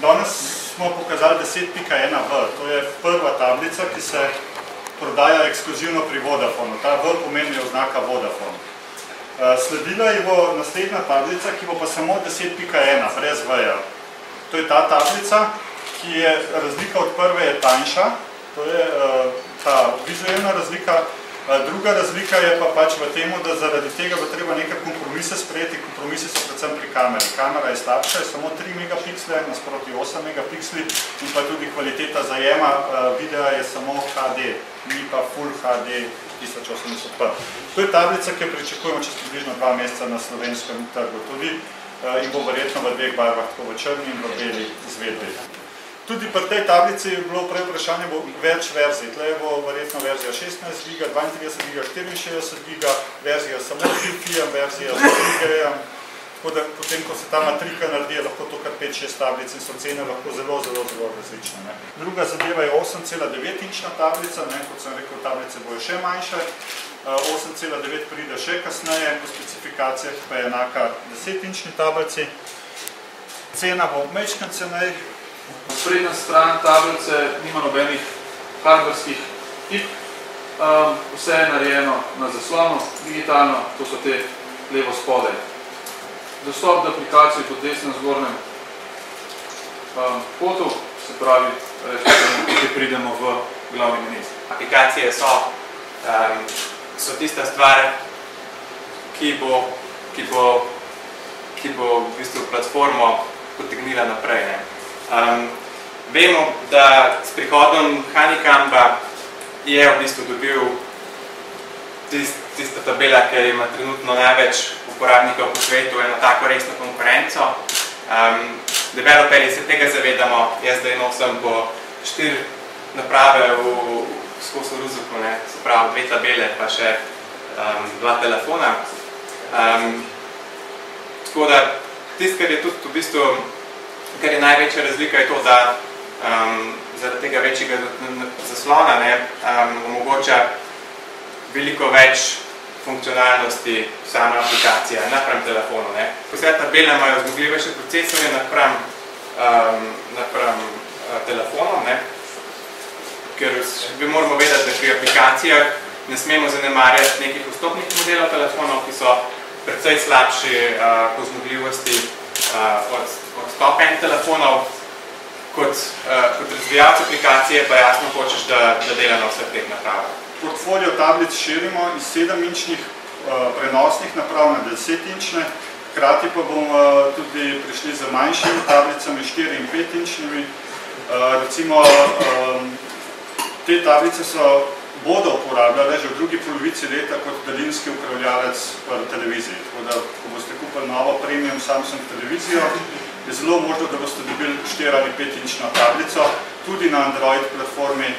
Danes smo pokazali 10.1v. To je prva tablica, ki se prodaja ekskluzivno pri Vodafonu. Ta V pomeni oznaka Vodafone. Sledila je bo naslednja tablica, ki bo pa samo 10.1, brez V-ja. To je ta tablica, ki je razlika od prve je tanjša. To je ta vizualna razlika. Druga razlika je pa pač v tem, da zaradi tega bo treba nekaj kompromise sprejeti. Kompromise so predvsem pri kameri. Kamera je slabša, je samo 3 megapiksle, nasproti 8 megapiksli in pa tudi kvaliteta zajema videa je samo HD, ni pa Full HD 1080p. To je tablica, ki jo pričakujemo čez približno 2 meseca na slovenskem trgu. Tudi in bo verjetno v dveh barvah, tako v črni in v beli izvedbi. Tudi pri tej tablici je bilo prej vprašanje, bo več verzij. Tle bo verjetno verzija 16 giga, 32 giga, 64 giga, verzija samo z Wi-Fi-jem, verzija z 3G-jem. Tako da potem, ko se ta matrika naredi, je lahko to kar 5-6 tablic in so cene lahko zelo različne. Druga zadeva je 8,9-inčna tablica, kot sem rekel, tablice bojo še manjše. 8,9 pride še kasneje, po specifikacijah pa je enaka 10-inčni tablici. Cena bo majčkeno cenej. Sprednja stran tablice nima nobenih hardverskih tip. Vse je narejeno na zaslonu, digitalno, to so te levo spodaj. Dostop do aplikacije po desnem zgornjem kotu, se pravi, tukaj pridemo v glavni menu. Aplikacije so tista stvar, ki bo v bistvu platformo potegnila naprej. Vemo, da s prihodom Honeycomba je v bistvu dobil tista tabela, ki ima trenutno največ uporabnikov po svetu, eno tako resno konkurenco. Developerji se tega zavedamo, jaz zdaj nosim po 4 naprave skozi Ruzuku, se pravi 2 tabele pa še 2 telefona. Tako da tisto, kar je tudi v bistvu kar je največja razlika, je to, da zaradi tega večjega zaslona omogoča veliko več funkcionalnosti sama aplikacija napram telefonu. Vse tabele imajo zmogljivejše procesorje napram telefonu, ker bi moramo vedeti, da pri aplikacijah ne smemo zanemarjati nekih vstopnih modelov telefonov, ki so precej slabši po zmogljivosti od top-end telefonov. Kot razvijalec aplikacije pa jasno hočeš, da dela na vseh teh napravah. Portfolio tablic širimo iz 7-inčnih prenosnih naprav na 10-inčne, hkrati pa bomo tudi prišli z manjšimi tablicami, 4- in 5-inčnimi. Recimo, te tablice bodo uporabljale že v drugi polovici leta kot daljinski upravljalec v televiziji. Tako da, ko boste kupili novo premium Samsung televizijo, je zelo možno, da boste dobili 4- ali 5-inčno tablico, tudi na Android platformi,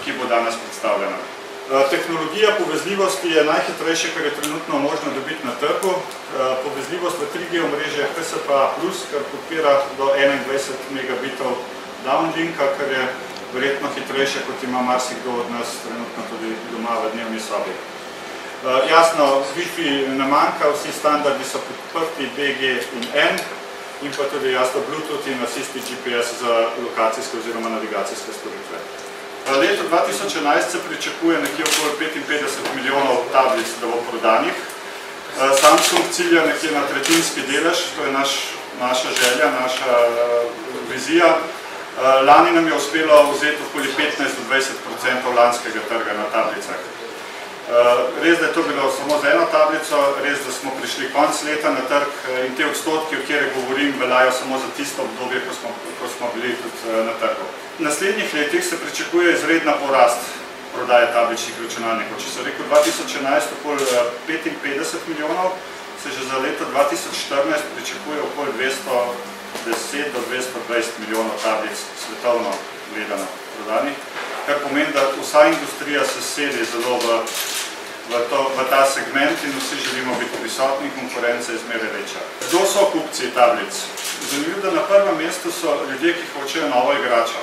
ki bo danes predstavljena. Tehnologija povezljivosti je najhitrejša, kar je trenutno možno dobiti na trgu. Povezljivost v 3G omrežje PSPA+, kar podpira do 21 megabitov downlinka, kar je verjetno hitrejše, kot ima marsikdo od nas trenutno tudi doma v dnevni sobi. Jasno, Wi-Fi ne manjka, vsi standardi so podprti, 2G in N, in pa tudi jasno Bluetooth in Assisted GPS za lokacijske oziroma navigacijske storitve. Leto 2011 se pričakuje nekje okoli 55 milijonov tablic, da bo prodanih. Samsung cilja nekje na tretjinski delež, to je naša želja, naša vizija. Lani nam je uspelo vzeti okoli 15-20% lanskega trga na tablicah. Res, da je to bilo samo za eno tablico, res, da smo prišli konc leta na trg in te odstotki, o kjer govorim, veljajo samo za tisto obdobje, ko smo bili tudi na trgu. V naslednjih letih se pričakuje izredna porast prodaje tabličnih računalnikov. Če se rekel 2011 okoli 55 milijonov, se že za leto 2014 pričakuje okoli 210 do 220 milijonov tablic svetovno gledano prodanih, kar pomeni, da vsa industrija se seli zelo v ta segment in vsi želimo biti prisotni, konkurenca je zmeraj večja. Kdo so kupci tablic? Zanimivo, da na prvem mestu so ljudje, ki hočejo novo igračo.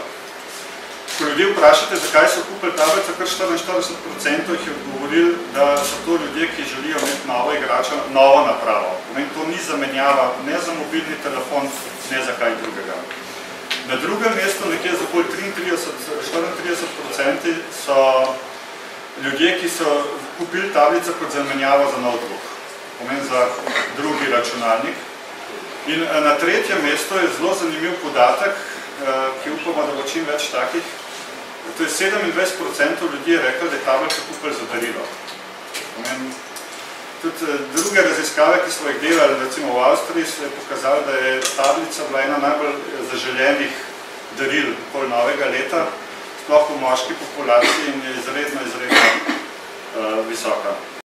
Ko ljudi vprašate, zakaj so kupili tablico, kar 44% jih je odgovorili, da so to ljudje, ki želijo imeti novo igračo, novo napravo. To ni zamenjava ne za mobilni telefon, ne za kaj drugega. Na drugem mestu, nekje za okoli 34% so ljudje, ki so kupili tablico kot zamenjavo za notebook, pomeni za drugi računalnik. In na tretjem mestu je zelo zanimiv podatek, ki upamo, da bo čim več takih. To je 27% ljudi je rekel, da je tablico kupili za darilo. Tudi druge raziskave, ki smo jih delali, recimo v Avstriji, so je pokazali, da je tablica bila ena najbolj zaželenih daril okoli novega leta, sploh v moški populaciji in je izredno visoka.